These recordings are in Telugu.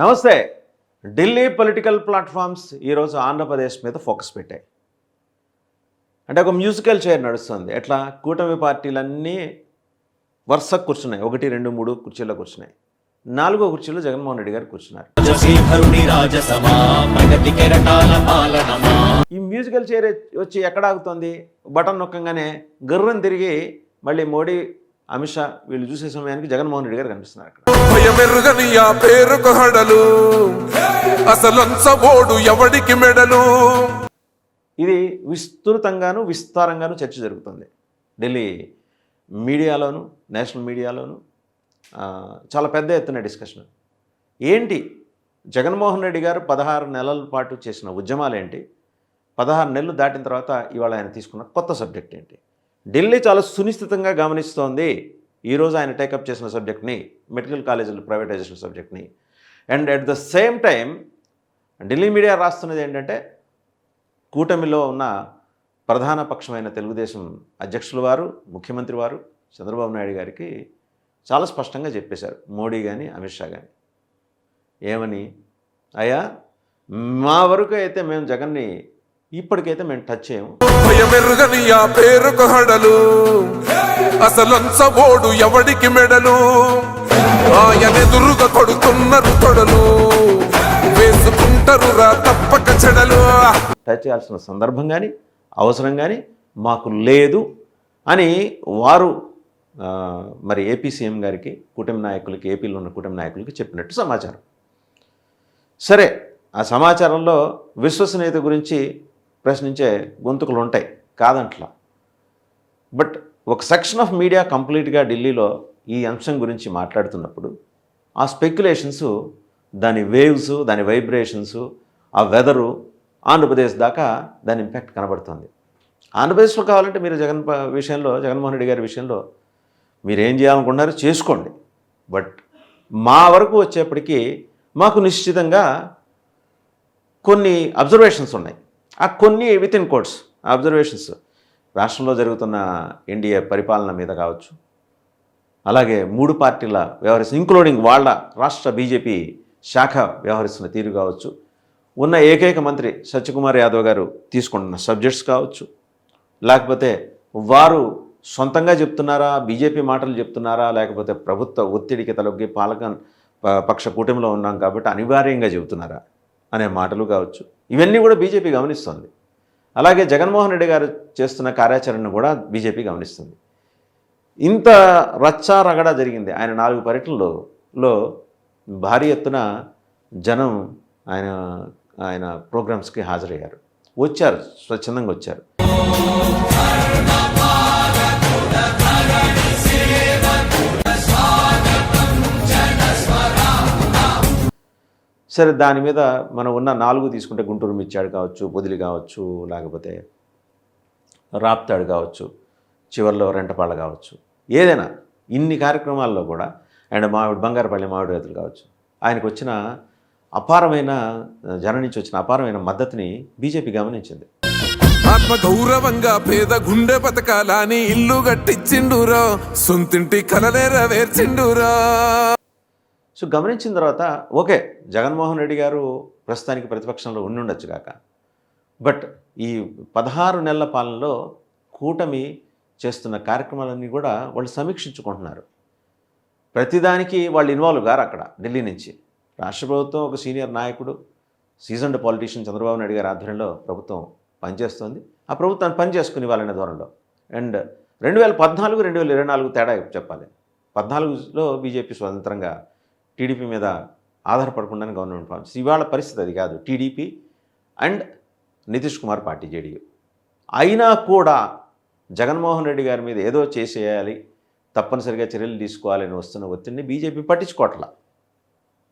నమస్తే. ఢిల్లీ పొలిటికల్ ప్లాట్ఫామ్స్ ఈరోజు ఆంధ్రప్రదేశ్ మీద ఫోకస్ పెట్టాయి. అంటే ఒక మ్యూజికల్ చైర్ నడుస్తుంది. ఎట్లా కూటమి పార్టీలన్నీ వరుసగా కూర్చున్నాయి. 1, 2, 3 కుర్చీలో కూర్చున్నాయి. 4వ కుర్చీలో జగన్మోహన్ రెడ్డి గారు కూర్చున్నారు. ఈ మ్యూజికల్ చైర్ వచ్చి ఎక్కడ ఆగుతుంది? బటన్ నొక్కగానే గర్రని తిరిగి మళ్ళీ మోడీ, అమిత్ షా వీళ్ళు చూసే సమయానికి జగన్మోహన్ రెడ్డి గారు కనిపిస్తున్నారు అక్కడ. ఇది విస్తృతంగాను విస్తారంగాను చర్చ జరుగుతుంది ఢిల్లీ మీడియాలోను, నేషనల్ మీడియాలోను. చాలా పెద్ద ఎత్తున డిస్కషన్. ఏంటి జగన్మోహన్ రెడ్డి గారు 16 నెలల పాటు చేసిన ఉద్యమాలు ఏంటి? 16 నెలలు దాటిన తర్వాత ఇవాళ ఆయన తీసుకున్న కొత్త సబ్జెక్ట్ ఏంటి? ఢిల్లీ చాలా సునిశ్చితంగా గమనిస్తోంది ఈరోజు ఆయన టేకప్ చేసిన సబ్జెక్ట్ని, మెడికల్ కాలేజీల ప్రైవేటైజేషన్ సబ్జెక్ట్ని. And at the same time Delhi media రాస్తున్నది ఏంటంటే, కూటమిలో ఉన్న ప్రధాన పక్షమైన తెలుగుదేశం అధ్యక్షుల వారు, ముఖ్యమంత్రి వారు చంద్రబాబు నాయుడు గారికి చాలా స్పష్టంగా చెప్పేశారు, మోడీ కానీ అమిత్ షా కానీ. ఏమని? అయ్యా, మా వరకు అయితే మేము జగన్ని ఇప్పటికైతే మేము టచ్ చేయము. ఎవడికి మెడలు ఆయనెదురుగా కొడుతున్నారు తొడలు వేసుకుంటారు రా తప్పక చెడలు. టచ్ చేయాల్సిన సందర్భం కానీ అవసరం కానీ మాకు లేదు అని వారు మరి ఏపీ సీఎం గారికి, కూటమి నాయకులకి, ఏపీలో ఉన్న కూటమి నాయకులకి చెప్పినట్టు సమాచారం. సరే, ఆ సమాచారంలో విశ్వసనీయత గురించి ప్రశ్నించే గొంతుకులు ఉంటాయి, కాదంట్లా. బట్ ఒక సెక్షన్ ఆఫ్ మీడియా కంప్లీట్గా ఢిల్లీలో ఈ అంశం గురించి మాట్లాడుతున్నప్పుడు ఆ స్పెక్యులేషన్స్, దాని వేవ్స్, దాని వైబ్రేషన్స్, ఆ వెదరు ఆంధ్రప్రదేశ్ దాకా దాని ఇంపాక్ట్ కనబడుతుంది. ఆంధ్రప్రదేశ్లో కావాలంటే మీరు జగన్మోహన్ రెడ్డి గారి విషయంలో మీరు ఏం చేయాలనుకుంటున్నారో చేసుకోండి. బట్ మా వరకు వచ్చేప్పటికీ మాకు నిశ్చితంగా కొన్ని అబ్జర్వేషన్స్ ఉన్నాయి. ఆ కొన్ని విత్ ఇన్ కోట్స్ అబ్జర్వేషన్స్ రాష్ట్రంలో జరుగుతున్న ఎన్డీఏ పరిపాలన మీద కావచ్చు, అలాగే 3 పార్టీల వ్యవహరిస్తున్న, ఇంక్లూడింగ్ వాళ్ళ రాష్ట్ర బీజేపీ శాఖ వ్యవహరిస్తున్న తీరు కావచ్చు, ఉన్న ఏకైక మంత్రి సత్యకుమార్ యాదవ్ గారు తీసుకుంటున్న సబ్జెక్ట్స్ కావచ్చు, లేకపోతే వారు సొంతంగా చెప్తున్నారా, బీజేపీ మాటలు చెప్తున్నారా, లేకపోతే ప్రభుత్వ ఒత్తిడికి తలొగ్గి పక్ష కూటమిలో ఉన్నాం కాబట్టి అనివార్యంగా చెబుతున్నారా అనే మాటలు కావచ్చు. ఇవన్నీ కూడా బీజేపీ గమనిస్తుంది. అలాగే జగన్మోహన్ రెడ్డి గారు చేస్తున్న కార్యాచరణను కూడా బీజేపీ గమనిస్తుంది. ఇంత రచ్చా రగడ జరిగింది. ఆయన 4 పర్యటనలో భారీ ఎత్తున జనం ఆయన ప్రోగ్రామ్స్కి హాజరయ్యారు, వచ్చారు, స్వచ్ఛందంగా వచ్చారు. సరే, దాని మీద మనం ఉన్న 4 తీసుకుంటే గుంటూరు మిర్చాడు కావచ్చు, పొదిలి కావచ్చు, లేకపోతే రాప్తాడు కావచ్చు, చివరిలో రెంటపాళ్ళ కావచ్చు, ఏదైనా ఇన్ని కార్యక్రమాల్లో కూడా అండ్ బంగారపల్లి మామిడి రైతులు కావచ్చు, ఆయనకు వచ్చిన అపారమైన జనం నుంచి వచ్చిన అపారమైన మద్దతుని బీజేపీ గమనించింది. ఆత్మగౌరవంగా పేద గుండె బతకాలని ఇల్లు గట్టించిండురా, సొంతింటి కలలేరా వేర్చిండురా. సో గమనించిన తర్వాత ఓకే, జగన్మోహన్ రెడ్డి గారు ప్రస్తుతానికి ప్రతిపక్షంలో ఉండుండొచ్చు కాక, బట్ ఈ 16 నెలల పాలనలో కూటమి చేస్తున్న కార్యక్రమాలన్నీ కూడా వాళ్ళు సమీక్షించుకుంటున్నారు. ప్రతిదానికి వాళ్ళు ఇన్వాల్వ్ గారు అక్కడ ఢిల్లీ నుంచి. రాష్ట్ర ప్రభుత్వం ఒక సీనియర్ నాయకుడు, సీజన్డ్ పాలిటీషియన్ చంద్రబాబు నాయుడు గారి ఆధ్వర్యంలో ప్రభుత్వం పనిచేస్తుంది. ఆ ప్రభుత్వాన్ని పని చేసుకుని వాళ్ళనే ధోరణిలో. అండ్ 2014, 2024 తేడా చెప్పాలి. 14లో బీజేపీ స్వతంత్రంగా టీడీపీ మీద ఆధారపడకుండానే గవర్నమెంట్ ఫార్మ్స్. ఇవాళ పరిస్థితి అది కాదు. TDP and Nitish Kumar party JDU. అయినా కూడా జగన్మోహన్ రెడ్డి గారి మీద ఏదో చేసేయాలి, తప్పనిసరిగా చర్యలు తీసుకోవాలని వస్తున్న ఒత్తిడిని బీజేపీ పట్టించుకోవట్లా.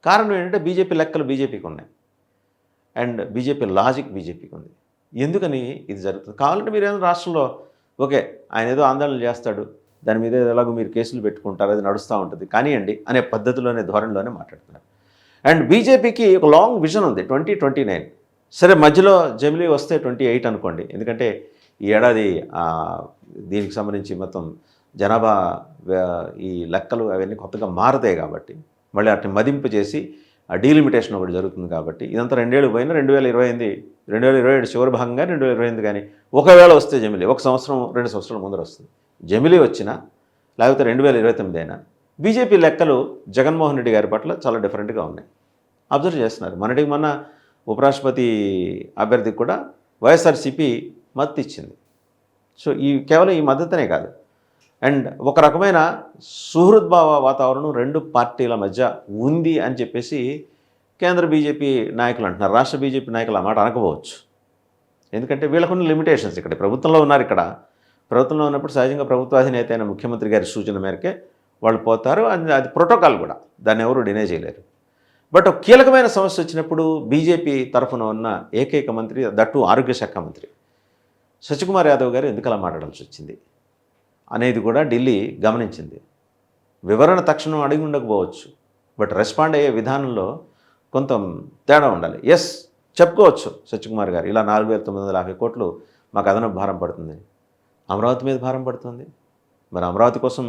కారణం ఏంటంటే బీజేపీ లెక్కలు బీజేపీకి ఉన్నాయి అండ్ బీజేపీ లాజిక్ బీజేపీకి ఉంది. ఎందుకని ఇది జరుగుతుంది? కావాలంటే మీరు ఏదైనా రాష్ట్రంలో ఓకే, ఆయన ఏదో ఆందోళన చేస్తాడు, దాని మీద ఎలాగో మీరు కేసులు పెట్టుకుంటారు, అది నడుస్తూ ఉంటుంది, కానివ్వండి అనే పద్ధతిలోనే, ధోరణిలోనే మాట్లాడుతున్నారు. అండ్ బీజేపీకి ఒక లాంగ్ విజన్ ఉంది, 2029. సరే, మధ్యలో జమిలీ వస్తే 28 అనుకోండి, ఎందుకంటే ఈ ఏడాది దీనికి సంబంధించి మొత్తం జనాభా ఈ లెక్కలు అవన్నీ కొత్తగా మారుతాయి కాబట్టి మళ్ళీ అట్ని మదింపు చేసి ఆ డీలిమిటేషన్ ఒకటి జరుగుతుంది కాబట్టి ఇదంతా 2 ఏళ్ళు పోయినా 2027 చివరి భాగంగా 2028 కానీ ఒకవేళ వస్తే జమిలీ 1 సంవత్సరం 2 సంవత్సరాల ముందర వస్తుంది. జమిలీ వచ్చినా లేకపోతే 2029 అయినా బీజేపీ లెక్కలు జగన్మోహన్ రెడ్డి గారి పట్ల చాలా డిఫరెంట్గా ఉన్నాయి. అబ్జర్వ్ చేస్తున్నారు. మొన్న ఉపరాష్ట్రపతి అభ్యర్థికి కూడా వైఎస్ఆర్సీపీ మద్దతు ఇచ్చింది. సో కేవలం ఈ మద్దతునే కాదు, అండ్ ఒక రకమైన సుహృద్భావ వాతావరణం 2 పార్టీల మధ్య ఉంది అని చెప్పేసి కేంద్ర బీజేపీ నాయకులు అంటున్నారు. రాష్ట్ర బీజేపీ నాయకులు ఆ మాట అనకపోవచ్చు. ఎందుకంటే వీళ్ళకున్న లిమిటేషన్స్ ఇక్కడ ప్రభుత్వంలో ఉన్నారు. ఇక్కడ ప్రభుత్వంలో ఉన్నప్పుడు సహజంగా ప్రభుత్వాధినేత అయిన ముఖ్యమంత్రి గారి సూచన మేరకే వాళ్ళు పోతారు. అది ప్రోటోకాల్ కూడా, దాన్ని ఎవరు డినే చేయలేరు. బట్ ఒక కీలకమైన సమస్య వచ్చినప్పుడు బీజేపీ తరఫున ఉన్న ఏకైక మంత్రి, దట్టు ఆరోగ్య శాఖ మంత్రి సత్యకుమార్ యాదవ్ గారు ఎందుకు అలా మాట్లాడాల్సి వచ్చింది అనేది కూడా ఢిల్లీ గమనించింది. వివరణ తక్షణం అడిగి ఉండకపోవచ్చు, బట్ రెస్పాండ్ అయ్యే విధానంలో కొంత తేడా ఉండాలి. ఎస్, చెప్పుకోవచ్చు సత్యకుమార్ గారు ఇలా 4,950 కోట్లు మాకు అదనపు భారం పడుతుంది. అమరావతి మీద భారం పడుతుంది. మరి అమరావతి కోసం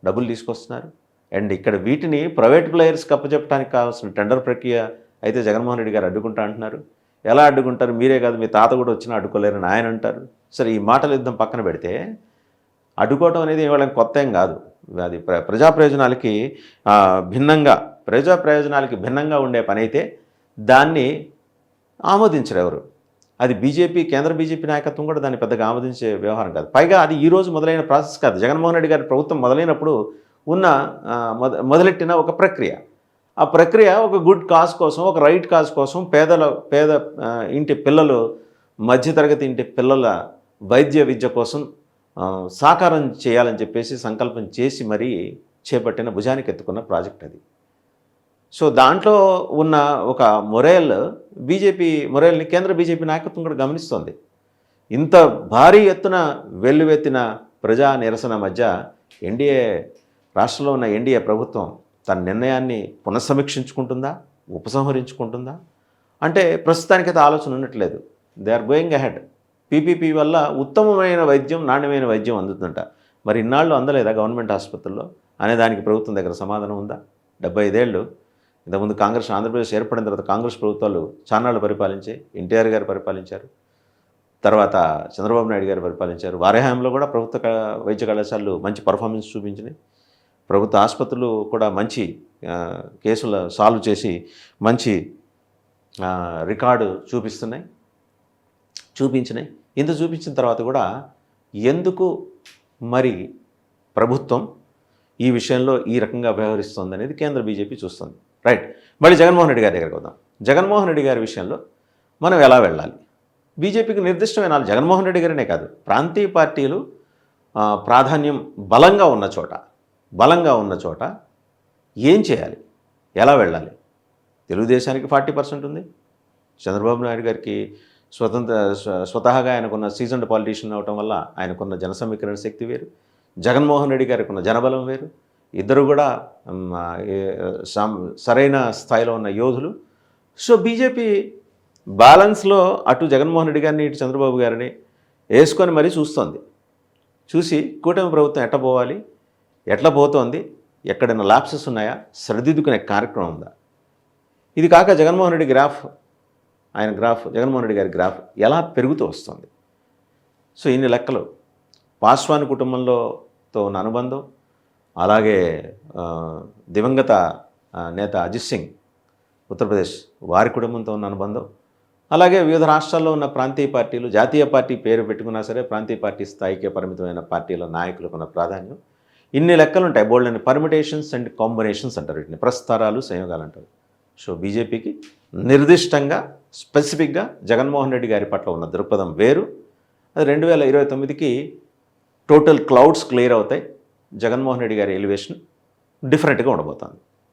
డబ్బులు తీసుకొస్తున్నారు. అండ్ ఇక్కడ వీటిని ప్రైవేట్ ప్లేయర్స్కి అప్పచెప్పడానికి కావాల్సిన టెండర్ ప్రక్రియ అయితే జగన్మోహన్ రెడ్డి గారు అడ్డుకుంటా అంటున్నారు. ఎలా అడ్డుకుంటారు? మీరే కాదు, మీ తాత కూడా వచ్చినా అడ్డుకోలేరని ఆయన అంటారు. సరే, ఈ మాటల యుద్ధం పక్కన పెడితే అడ్డుకోవటం అనేది వాళ్ళకి కొత్త ఏం కాదు. అది ప్రజా ప్రయోజనాలకి భిన్నంగా ఉండే పని అయితే దాన్ని ఆమోదించరు ఎవరు. అది కేంద్ర బీజేపీ నాయకత్వం కూడా దాన్ని పెద్దగా ఆమోదించే వ్యవహారం కాదు. పైగా అది ఈరోజు మొదలైన ప్రాసెస్ కాదు. జగన్మోహన్ రెడ్డి గారి ప్రభుత్వం మొదలైనప్పుడు మొదలెట్టిన ఒక ప్రక్రియ. ఆ ప్రక్రియ ఒక గుడ్ కాజ్ కోసం, ఒక రైట్ కాజ్ కోసం, పేద ఇంటి పిల్లలు, మధ్యతరగతి ఇంటి పిల్లల వైద్య విద్య కోసం సాకారం చేయాలని చెప్పేసి సంకల్పం చేసి మరీ చేపట్టిన, భుజానికి ఎత్తుకున్న ప్రాజెక్ట్ అది. సో దాంట్లో ఉన్న ఒక మొరేల్ని కేంద్ర బీజేపీ నాయకత్వం కూడా గమనిస్తోంది. ఇంత భారీ ఎత్తున వెల్లువెత్తిన ప్రజా నిరసన మధ్య రాష్ట్రంలో ఉన్న ఎన్డీఏ ప్రభుత్వం తన నిర్ణయాన్ని పునఃసమీక్షించుకుంటుందా, ఉపసంహరించుకుంటుందా అంటే ప్రస్తుతానికైతే ఆలోచన ఉన్నట్లేదు. They are going ahead. PPP వల్ల ఉత్తమమైన వైద్యం, నాణ్యమైన వైద్యం అందుతుందంట. మరి ఇన్నాళ్ళు అందలేదా గవర్నమెంట్ ఆసుపత్రుల్లో అనే దానికి ప్రభుత్వం దగ్గర సమాధానం ఉందా? 75 ఏళ్ళు ఇంతకుముందు ఆంధ్రప్రదేశ్ ఏర్పడిన తర్వాత కాంగ్రెస్ ప్రభుత్వాలు చాన్నాళ్ళు పరిపాలించాయి. ఎన్టీఆర్ గారు పరిపాలించారు, తర్వాత చంద్రబాబు నాయుడు గారు పరిపాలించారు. వారి హయాంలో కూడా ప్రభుత్వ వైద్య కళాశాలలు మంచి పర్ఫార్మెన్స్ చూపించినాయి. ప్రభుత్వ ఆసుపత్రులు కూడా మంచి కేసులు సాల్వ్ చేసి మంచి రికార్డు చూపించినాయి. ఇంత చూపించిన తర్వాత కూడా ఎందుకు మరి ప్రభుత్వం ఈ విషయంలో ఈ రకంగా వ్యవహరిస్తుంది అనేది కేంద్ర బీజేపీ చూస్తుంది. రైట్, మళ్ళీ జగన్మోహన్ రెడ్డి గారి దగ్గరికి వద్దాం. జగన్మోహన్ రెడ్డి గారి విషయంలో మనం ఎలా వెళ్ళాలి? బీజేపీకి నిర్దిష్టమైన జగన్మోహన్ రెడ్డి గారినే కాదు, ప్రాంతీయ పార్టీలు ప్రాధాన్యం బలంగా ఉన్న చోట ఏం చేయాలి, ఎలా వెళ్ళాలి? తెలుగుదేశానికి 40% ఉంది. చంద్రబాబు నాయుడు గారికి స్వతహాగా ఆయనకున్న సీజన్డ్ పాలిటీషియన్ అవటం వల్ల ఆయనకున్న జన సమీకరణ శక్తి వేరు, జగన్మోహన్ రెడ్డి గారికి ఉన్న జనబలం వేరు. ఇద్దరు కూడా సరైన స్థాయిలో ఉన్న యోధులు. సో బీజేపీ బ్యాలెన్స్లో అటు జగన్మోహన్ రెడ్డి గారిని, ఇటు చంద్రబాబు గారిని వేసుకొని మరీ చూసి కూటమి ప్రభుత్వం ఎట్లా పోతోంది, ఎక్కడైనా ల్యాప్సెస్ ఉన్నాయా, సరిదిద్దుకునే కార్యక్రమం ఉందా? ఇది కాక జగన్మోహన్ రెడ్డి గారి గ్రాఫ్ ఎలా పెరుగుతూ వస్తుంది. సో ఇన్ని లెక్కలు, పాస్వాన్ కుటుంబంతో ఉన్న అనుబంధం, అలాగే దివంగత నేత అజిత్ సింగ్ ఉత్తరప్రదేశ్ వారి కుటుంబంతో ఉన్న అనుబంధం, అలాగే వివిధ రాష్ట్రాల్లో ఉన్న ప్రాంతీయ పార్టీలు, జాతీయ పార్టీ పేరు పెట్టుకున్నా సరే ప్రాంతీయ పార్టీ స్థాయికే పరిమితమైన పార్టీల నాయకులకు ఉన్న ప్రాధాన్యం, ఇన్ని లెక్కలు ఉంటాయి. బోల్డ్ పర్మిటేషన్స్ అండ్ కాంబినేషన్స్ అంటారు, వీటిని ప్రస్తారాలు, సంయోగాలు అంటారు. సో బీజేపీకి నిర్దిష్టంగా స్పెసిఫిక్గా జగన్మోహన్ రెడ్డి గారి పట్ల ఉన్న దృక్పథం వేరు. అది 2029కి టోటల్ క్లౌడ్స్ క్లియర్ అవుతాయి. జగన్మోహన్ రెడ్డి గారి ఎలివేషన్ డిఫరెంట్గా ఉండబోతోంది.